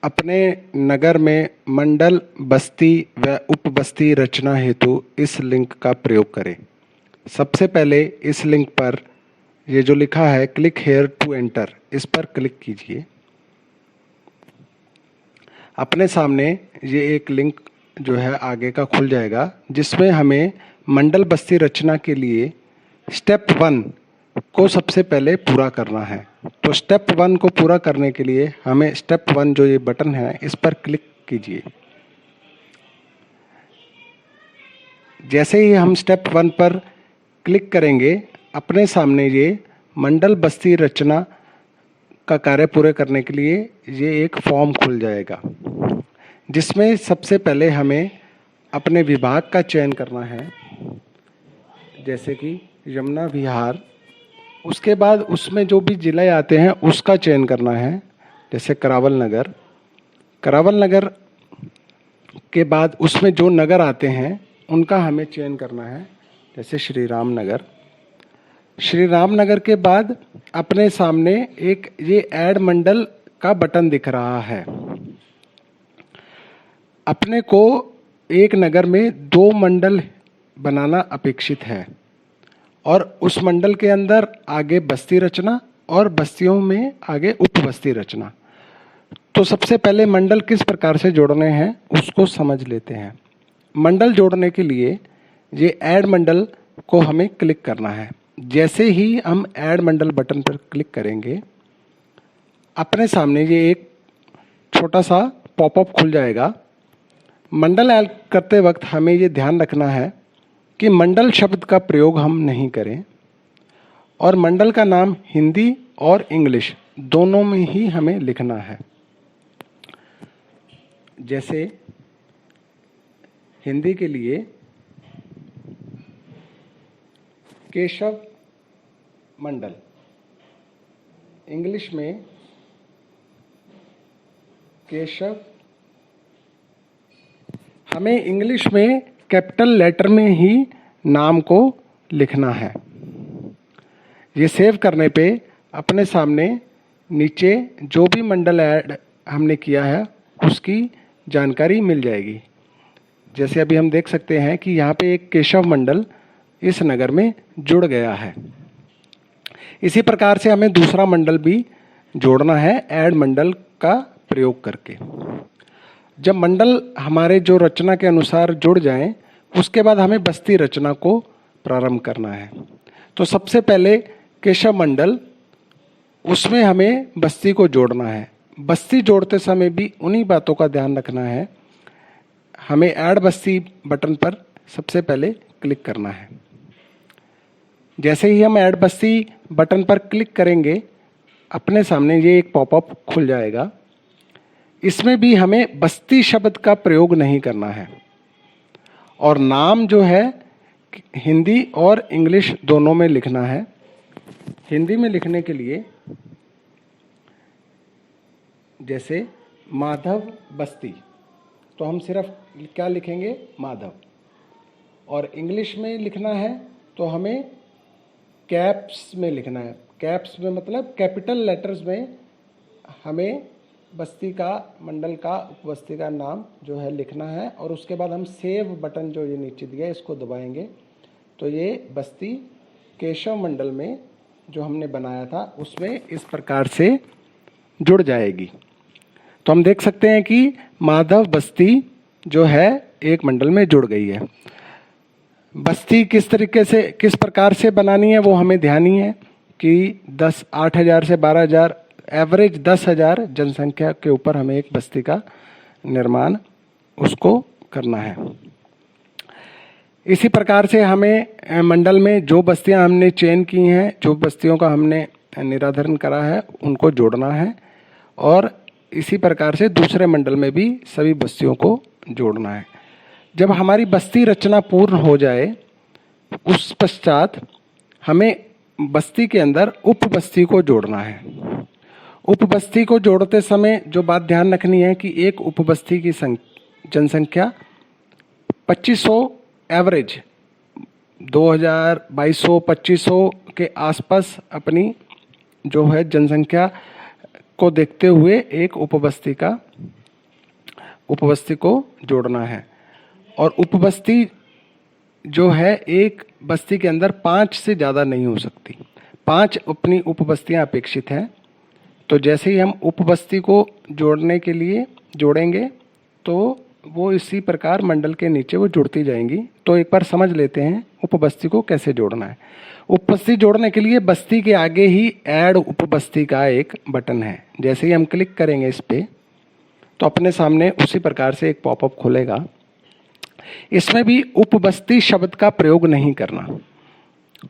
अपने नगर में मंडल, बस्ती व उपबस्ती रचना हेतु इस लिंक का प्रयोग करें। सबसे पहले इस लिंक पर ये जो लिखा है क्लिक हेयर टू एंटर, इस पर क्लिक कीजिए। अपने सामने ये एक लिंक जो है आगे का खुल जाएगा, जिसमें हमें मंडल बस्ती रचना के लिए स्टेप 1 को सबसे पहले पूरा करना है। तो स्टेप 1 को पूरा करने के लिए हमें स्टेप 1 जो ये बटन है इस पर क्लिक कीजिए। जैसे ही हम स्टेप 1 पर क्लिक करेंगे, अपने सामने ये मंडल बस्ती रचना का कार्य पूरे करने के लिए ये एक फॉर्म खुल जाएगा, जिसमें सबसे पहले हमें अपने विभाग का चयन करना है, जैसे कि यमुना विहार। उसके बाद उसमें जो भी जिले आते हैं उसका चयन करना है, जैसे करावल नगर। करावल नगर के बाद उसमें जो नगर आते हैं उनका हमें चयन करना है, जैसे श्री राम नगर। श्री राम नगर के बाद अपने सामने एक ये ऐड मंडल का बटन दिख रहा है। अपने को एक नगर में 2 मंडल बनाना अपेक्षित है और उस मंडल के अंदर आगे बस्ती रचना और बस्तियों में आगे उपबस्ती रचना। तो सबसे पहले मंडल किस प्रकार से जोड़ने हैं उसको समझ लेते हैं। मंडल जोड़ने के लिए ये ऐड मंडल को हमें क्लिक करना है। जैसे ही हम ऐड मंडल बटन पर क्लिक करेंगे, अपने सामने ये एक छोटा सा पॉपअप खुल जाएगा। मंडल ऐड करते वक्त हमें ये ध्यान रखना है कि मंडल शब्द का प्रयोग हम नहीं करें और मंडल का नाम हिंदी और इंग्लिश दोनों में ही हमें लिखना है। जैसे हिंदी के लिए केशव मंडल, इंग्लिश में केशव। हमें इंग्लिश में कैपिटल लेटर में ही नाम को लिखना है। ये सेव करने पे अपने सामने नीचे जो भी मंडल ऐड हमने किया है उसकी जानकारी मिल जाएगी। जैसे अभी हम देख सकते हैं कि यहाँ पे एक केशव मंडल इस नगर में जुड़ गया है। इसी प्रकार से हमें दूसरा मंडल भी जोड़ना है ऐड मंडल का प्रयोग करके। जब मंडल हमारे जो रचना के अनुसार जुड़ जाएं, उसके बाद हमें बस्ती रचना को प्रारंभ करना है। तो सबसे पहले केशव मंडल, उसमें हमें बस्ती को जोड़ना है। बस्ती जोड़ते समय भी उन्हीं बातों का ध्यान रखना है। हमें ऐड बस्ती बटन पर सबसे पहले क्लिक करना है। जैसे ही हम ऐड बस्ती बटन पर क्लिक करेंगे, अपने सामने ये एक पॉपअप खुल जाएगा। इसमें भी हमें बस्ती शब्द का प्रयोग नहीं करना है और नाम जो है हिंदी और इंग्लिश दोनों में लिखना है। हिंदी में लिखने के लिए जैसे माधव बस्ती, तो हम सिर्फ क्या लिखेंगे माधव। और इंग्लिश में लिखना है तो हमें कैप्स में लिखना है। कैप्स में मतलब कैपिटल लेटर्स में हमें बस्ती का, मंडल का, उपबस्ती का नाम जो है लिखना है। और उसके बाद हम सेव बटन जो ये नीचे दिया है इसको दबाएंगे तो ये बस्ती केशव मंडल में जो हमने बनाया था उसमें इस प्रकार से जुड़ जाएगी। तो हम देख सकते हैं कि माधव बस्ती जो है एक मंडल में जुड़ गई है। बस्ती किस तरीके से, किस प्रकार से बनानी है वो हमें ध्यान ही है कि 8,000 से 12,000, एवरेज 10,000 जनसंख्या के ऊपर हमें एक बस्ती का निर्माण उसको करना है। इसी प्रकार से हमें मंडल में जो बस्तियां हमने चयन की हैं, जो बस्तियों का हमने निराधरण करा है, उनको जोड़ना है। और इसी प्रकार से दूसरे मंडल में भी सभी बस्तियों को जोड़ना है। जब हमारी बस्ती रचना पूर्ण हो जाए, उस पश्चात हमें बस्ती के अंदर उपबस्ती को जोड़ना है। उपबस्ती को जोड़ते समय जो बात ध्यान रखनी है कि एक उपबस्ती की जनसंख्या 2500 एवरेज 2000, 2200, 2500 के आसपास अपनी जो है जनसंख्या को देखते हुए एक उपबस्ती को जोड़ना है। और उपबस्ती जो है एक बस्ती के अंदर 5 से ज़्यादा नहीं हो सकती। 5 अपनी उपबस्तियाँ अपेक्षित हैं। तो जैसे ही हम उपबस्ती को जोड़ने के लिए जोड़ेंगे तो वो इसी प्रकार मंडल के नीचे वो जुड़ती जाएंगी। तो एक बार समझ लेते हैं उपबस्ती को कैसे जोड़ना है। उपबस्ती जोड़ने के लिए बस्ती के आगे ही ऐड उपबस्ती का एक बटन है। जैसे ही हम क्लिक करेंगे इस पे तो अपने सामने उसी प्रकार से एक पॉपअप खुलेगा। इसमें भी उपबस्ती शब्द का प्रयोग नहीं करना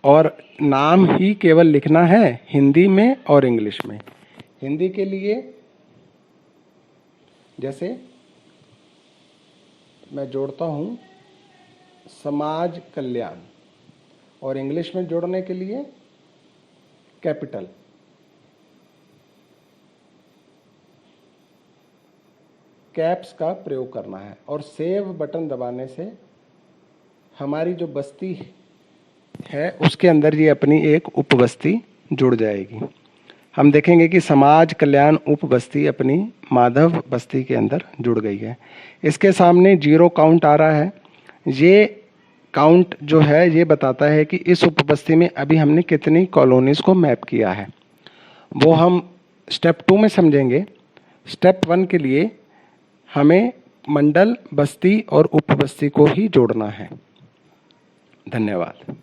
और नाम ही केवल लिखना है हिंदी में और इंग्लिश में। हिंदी के लिए जैसे मैं जोड़ता हूँ समाज कल्याण, और इंग्लिश में जोड़ने के लिए कैपिटल। कैप्स का प्रयोग करना है और सेव बटन दबाने से हमारी जो बस्ती है उसके अंदर ये अपनी एक उपबस्ती जुड़ जाएगी। हम देखेंगे कि समाज कल्याण उपबस्ती अपनी माधव बस्ती के अंदर जुड़ गई है। इसके सामने 0 काउंट आ रहा है। ये काउंट जो है ये बताता है कि इस उपबस्ती में अभी हमने कितनी कॉलोनीज को मैप किया है। वो हम स्टेप 2 में समझेंगे। स्टेप 1 के लिए हमें मंडल, बस्ती और उपबस्ती को ही जोड़ना है। धन्यवाद।